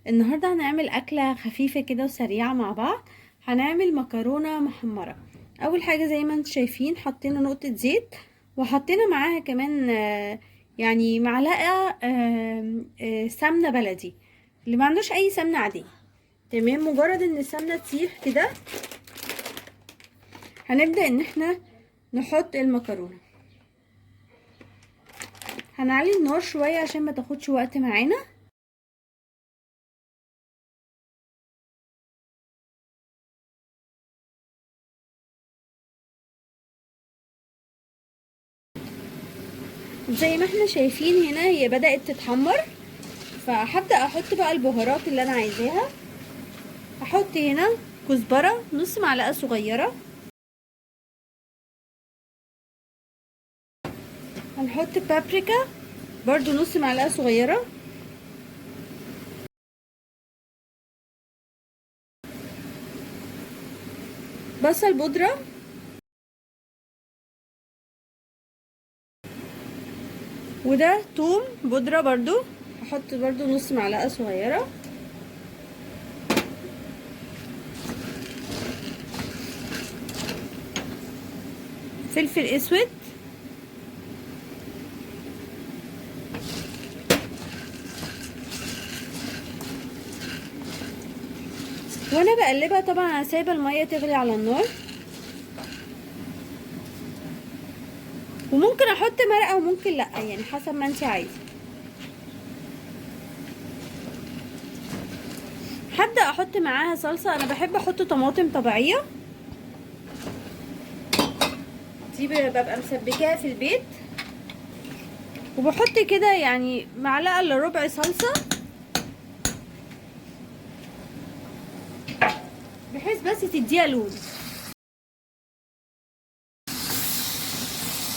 النهارده هنعمل اكله خفيفه كده وسريعه مع بعض. هنعمل مكرونه محمره. اول حاجه زي ما انتم شايفين حطينا نقطه زيت، وحطينا معاها كمان يعني معلقه سمنه بلدي. اللي ما عندوش اي سمنه عاديه تمام. مجرد ان السمنه تسيح كده هنبدا ان احنا نحط المكرونه. هنعلي النار شويه عشان ما تاخدش وقت معانا. زي ما احنا شايفين هنا هي بدأت تتحمر، فهبدأ احط بقى البهارات اللي انا عايزاها. هحط هنا كزبرة نص معلقة صغيرة، هنحط بابريكا برضو نص معلقة صغيرة، بصل بودرة، وده توم بودرة برضو هحط برضو نص معلقة صغيرة، فلفل اسود، وانا بقلبها طبعا انا سايبه الميه تغلي على النار. وممكن احط مرقه وممكن لا، يعني حسب ما انت عايزه. هبدا احط معاها صلصه. انا بحب احط طماطم طبيعيه، دي ببقى مسبكاها في البيت، وبحط كده يعني معلقه الا ربع صلصه، بحيث بس تديها لون.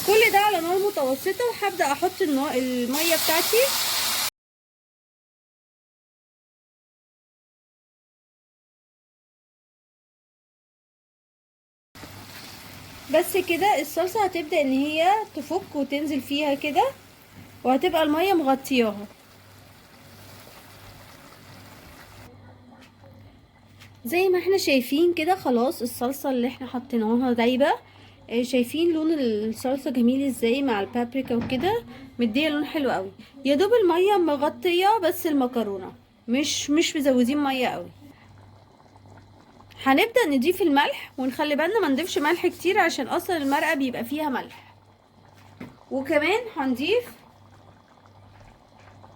كل ده على نار متوسطه، وهبدا احط الميه بتاعتي. بس كده الصلصه هتبدا ان هي تفك وتنزل فيها كده، وهتبقى الميه مغطياها. زي ما احنا شايفين كده خلاص الصلصه اللي احنا حطيناها دايبه. شايفين لون الصلصه جميل ازاي مع البابريكا وكده، مديه لون حلو قوي. يا دوب الميه مغطيه بس المكرونه، مش مزودين ميه قوي. هنبدأ نضيف الملح، ونخلي بالنا ما نضيفش ملح كتير عشان اصلا المرقة بيبقى فيها ملح. وكمان هنضيف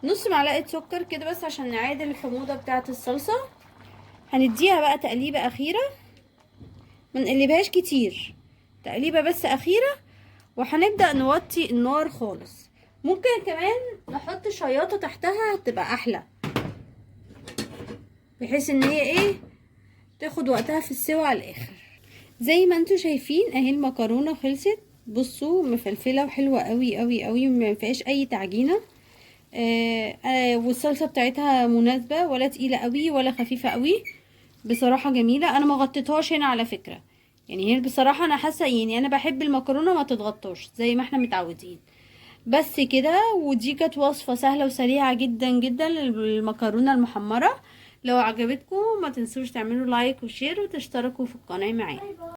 نص معلقة سكر كده بس عشان نعادل الحموضة بتاعة الصلصة. هنديها بقى تقليبة اخيرة، ما نقلبهاش كتير، تقليبة بس اخيرة. وهنبدأ نوطي النار خالص. ممكن كمان نحط شياطة تحتها هتبقى احلى، بحيث ان هي ايه تاخد وقتها في السوا على الاخر. زي ما انتوا شايفين اهي المكرونه خلصت. بصوا مفلفله وحلوه قوي قوي قوي، ما فيهاش اي تعجينه. والصلصه بتاعتها مناسبه، ولا تقيله قوي ولا خفيفه قوي. بصراحه جميله. انا ما غطيتهاش هنا على فكره، يعني هي بصراحه انا حاسه يعني انا بحب المكرونه ما تتغطاش زي ما احنا متعودين. بس كده. ودي كانت وصفه سهله وسريعه جدا جدا للمكرونه المحمره. لو عجبتكم ما تنسوش تعملوا لايك وشير وتشتركوا في القناه معايا.